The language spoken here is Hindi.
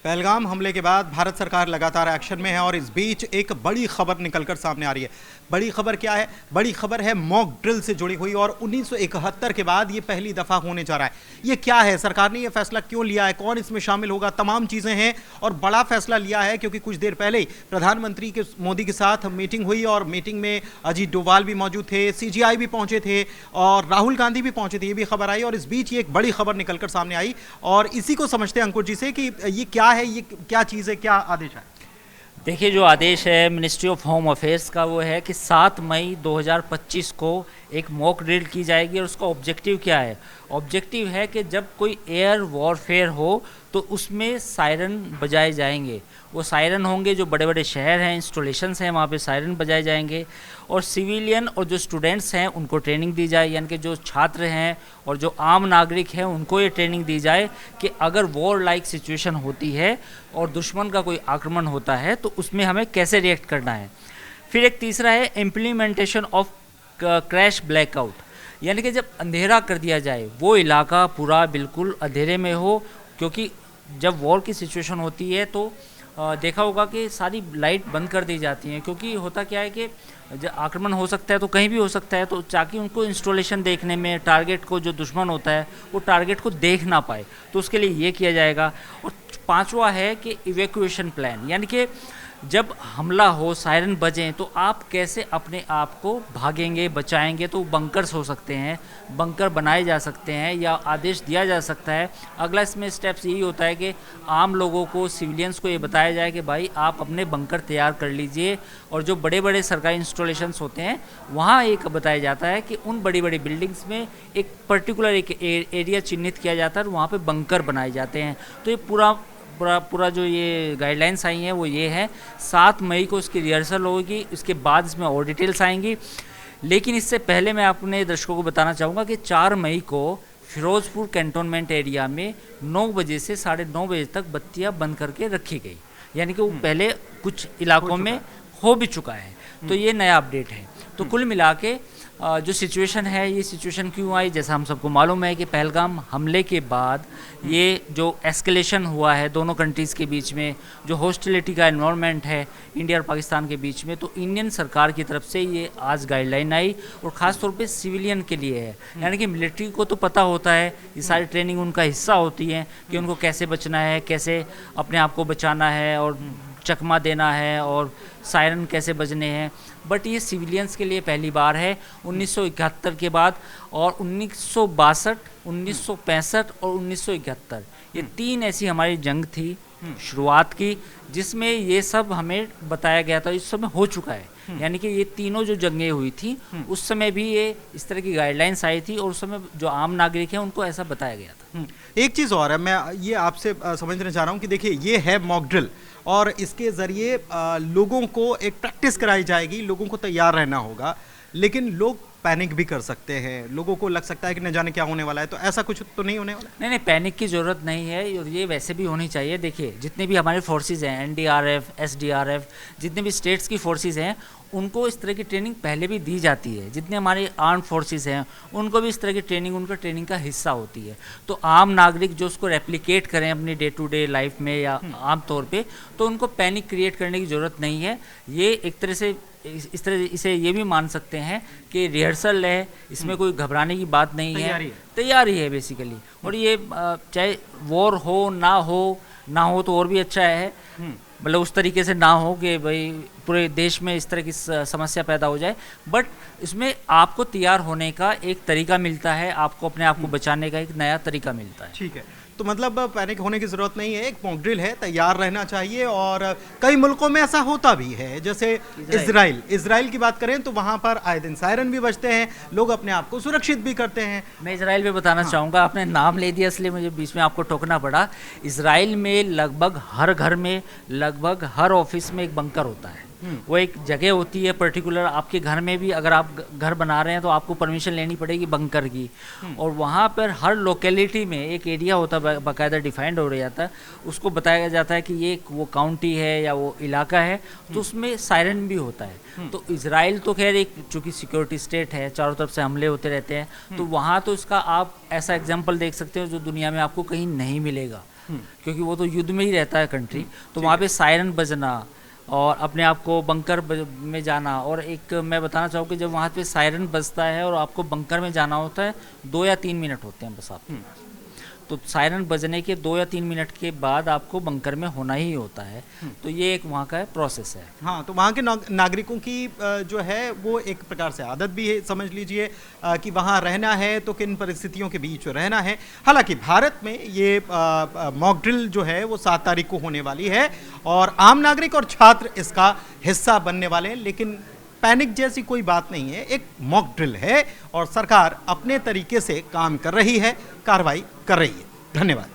पहलगाम हमले के बाद भारत सरकार लगातार एक्शन में है और इस बीच एक बड़ी खबर निकलकर सामने आ रही है। बड़ी खबर क्या है? बड़ी खबर है मॉक ड्रिल से जुड़ी हुई और 1971 के बाद ये पहली दफा होने जा रहा है। ये क्या है? सरकार ने ये फैसला क्यों लिया है? कौन इसमें शामिल होगा? तमाम चीजें हैं और बड़ा फैसला लिया है क्योंकि कुछ देर पहले ही प्रधानमंत्री के मोदी के साथ मीटिंग हुई और मीटिंग में अजीत डोभाल भी मौजूद थे, सीजीआई भी पहुंचे थे और राहुल गांधी भी पहुंचे थे। ये भी खबर आई और इस बीच ये एक बड़ी खबर निकलकर सामने आई और इसी को समझते हैं अंकुर जी से कि ये क्या है, ये क्या चीज़ है, क्या आदेश है? देखिए, जो आदेश है मिनिस्ट्री ऑफ होम अफेयर्स का वो है कि 7 मई 2025 को एक मॉक ड्रिल की जाएगी और उसका ऑब्जेक्टिव क्या है? ऑब्जेक्टिव है कि जब कोई एयर वॉरफेयर हो तो उसमें सायरन बजाए जाएंगे। वो सायरन होंगे, जो बड़े बड़े शहर हैं, इंस्टॉलेशंस हैं, वहाँ पे सायरन बजाए जाएंगे और सिविलियन और जो स्टूडेंट्स हैं उनको ट्रेनिंग दी जाए, यानी कि जो छात्र हैं और जो आम नागरिक हैं उनको ये ट्रेनिंग दी जाए कि अगर वॉर लाइक सिचुएशन होती है और दुश्मन का कोई आक्रमण होता है तो उसमें हमें कैसे रिएक्ट करना है। फिर एक तीसरा है इम्प्लीमेंटेशन ऑफ क्रैश ब्लैकआउट, यानी कि जब अंधेरा कर दिया जाए, वो इलाका पूरा बिल्कुल अंधेरे में हो, क्योंकि जब वॉर की सिचुएशन होती है तो देखा होगा कि सारी लाइट बंद कर दी जाती हैं, क्योंकि होता क्या है कि जब आक्रमण हो सकता है तो कहीं भी हो सकता है, तो ताकि उनको इंस्टॉलेशन देखने में, टारगेट को, जो दुश्मन होता है वो टारगेट को देख ना पाए, तो उसके लिए ये किया जाएगा। और पांचवा है कि इवैक्यूएशन प्लान, यानी कि जब हमला हो, सायरन बजें, तो आप कैसे अपने आप को भागेंगे, बचाएंगे। तो बंकर्स हो सकते हैं, बंकर बनाए जा सकते हैं या आदेश दिया जा सकता है। अगला इसमें स्टेप्स यही होता है कि आम लोगों को, सिविलियंस को ये बताया जाए कि भाई आप अपने बंकर तैयार कर लीजिए, और जो बड़े बड़े सरकारी इंस्टॉलेशंस होते हैं वहाँ एक बताया जाता है कि उन बड़ी बड़ी बिल्डिंग्स में एक पर्टिकुलर एक एरिया चिन्हित किया जाता है और वहाँ पर बंकर बनाए जाते हैं। तो ये पूरा जो ये गाइडलाइंस आई हैं वो ये है। 7 मई को इसकी रिहर्सल होगी, इसके बाद इसमें और डिटेल्स आएंगी। लेकिन इससे पहले मैं अपने दर्शकों को बताना चाहूँगा कि 4 मई को फिरोजपुर कैंटोनमेंट एरिया में 9 बजे से 9:30 बजे तक बत्तियां बंद करके रखी गई, यानी कि वो पहले कुछ इलाकों में हो भी चुका है। तो ये नया अपडेट है। तो कुल मिला के जो सिचुएशन है, ये सिचुएशन क्यों आई? जैसा हम सबको मालूम है कि पहलगाम हमले के बाद ये जो एस्केलेशन हुआ है दोनों कंट्रीज़ के बीच में, जो हॉस्टिलिटी का एनवायरनमेंट है इंडिया और पाकिस्तान के बीच में, तो इंडियन सरकार की तरफ से ये आज गाइडलाइन आई और ख़ास तौर पे सिविलियन के लिए है। यानी कि मिलिट्री को तो पता होता है, ये सारी ट्रेनिंग उनका हिस्सा होती है कि उनको कैसे बचना है, कैसे अपने आप को बचाना है और चकमा देना है और सायरन कैसे बजने हैं। बट ये सिविलियंस के लिए पहली बार है 1971 के बाद, और 1962, 1965 और 1971, ये 3 ऐसी हमारी जंग थी शुरुआत की, जिसमें ये सब हमें बताया गया था। इस समय हो चुका है, यानी कि ये तीनों जो जंगें हुई थी उस समय भी ये इस तरह की गाइडलाइंस आई थी और उस समय जो आम नागरिक हैं उनको ऐसा बताया गया था। एक चीज़ और है, मैं ये आपसे समझना चाह रहा हूँ कि देखिए ये है मॉक ड्रिल और इसके ज़रिए लोगों को एक प्रैक्टिस कराई जाएगी, लोगों को तैयार रहना होगा, लेकिन लोग पैनिक भी कर सकते हैं, लोगों को लग सकता है कि न जाने क्या होने वाला है, तो ऐसा कुछ तो नहीं होने वाला? नहीं, पैनिक की ज़रूरत नहीं है और ये वैसे भी होनी चाहिए। देखिए, जितने भी हमारे फोर्सेस हैं, एनडीआरएफ, एसडीआरएफ, जितने भी स्टेट्स की फोर्सेस हैं, उनको इस तरह की ट्रेनिंग पहले भी दी जाती है। जितने हमारे आर्म फोर्सेस हैं उनको भी इस तरह की ट्रेनिंग, उनका ट्रेनिंग का हिस्सा होती है। तो आम नागरिक जो उसको रेप्लिकेट करें अपनी डे टू डे लाइफ में या आम तौर पे, तो उनको पैनिक क्रिएट करने की ज़रूरत नहीं है। ये एक तरह से इस तरह इसे ये भी मान सकते हैं कि रिहर्सल है, इसमें कोई घबराने की बात नहीं है, तैयारी है बेसिकली। और ये चाहे वॉर हो ना हो तो और भी अच्छा है, मतलब उस तरीके से ना हो कि भाई पूरे देश में इस तरह की समस्या पैदा हो जाए, बट इसमें आपको तैयार होने का एक तरीका मिलता है, आपको अपने आप को बचाने का एक नया तरीका मिलता है। ठीक है, तो मतलब पैनिक होने की ज़रूरत नहीं है, एक मॉक ड्रिल है, तैयार रहना चाहिए। और कई मुल्कों में ऐसा होता भी है, जैसे इजराइल की बात करें तो वहाँ पर आए दिन सायरन भी बजते हैं, लोग अपने आप को सुरक्षित भी करते हैं। मैं इजराइल में बताना चाहूँगा, आपने नाम ले दिया इसलिए मुझे बीच में आपको टोकना पड़ा। इजराइल में लगभग हर घर में, लगभग हर ऑफिस में एक बंकर होता है। वो एक जगह होती है पर्टिकुलर। आपके घर में भी अगर आप घर बना रहे हैं तो आपको परमिशन लेनी पड़ेगी बंकर की, और वहाँ पर हर लोकेलिटी में एक एरिया होता है, बाकायदा डिफाइंड हो जाता है, उसको बताया जाता है कि ये वो काउंटी है या वो इलाका है, तो उसमें सायरन भी होता है। तो इजराइल तो खैर एक चूँकि सिक्योरिटी स्टेट है, चारों तरफ से हमले होते रहते हैं, तो वहाँ तो इसका आप ऐसा एग्जाम्पल देख सकते हो जो दुनिया में आपको कहीं नहीं मिलेगा। क्योंकि वो तो युद्ध में ही रहता है कंट्री। तो वहाँ पे सायरन बजना और अपने आप को बंकर में जाना, और एक मैं बताना चाहूँ कि जब वहाँ पे सायरन बजता है और आपको बंकर में जाना होता है, 2 या 3 मिनट होते हैं बस आपके। तो सायरन बजने के 2 या 3 मिनट के बाद आपको बंकर में होना ही होता है। तो ये एक वहाँ का प्रोसेस है। हाँ, तो वहाँ के नागरिकों की जो है वो एक प्रकार से आदत भी है, समझ लीजिए कि वहाँ रहना है तो किन परिस्थितियों के बीच रहना है। हालांकि भारत में ये मॉक ड्रिल जो है वो 7 तारीख को होने वाली है और आम नागरिक और छात्र इसका हिस्सा बनने वाले हैं, लेकिन पैनिक जैसी कोई बात नहीं है। एक मॉक ड्रिल है और सरकार अपने तरीके से काम कर रही है, कार्रवाई कर रही है। धन्यवाद।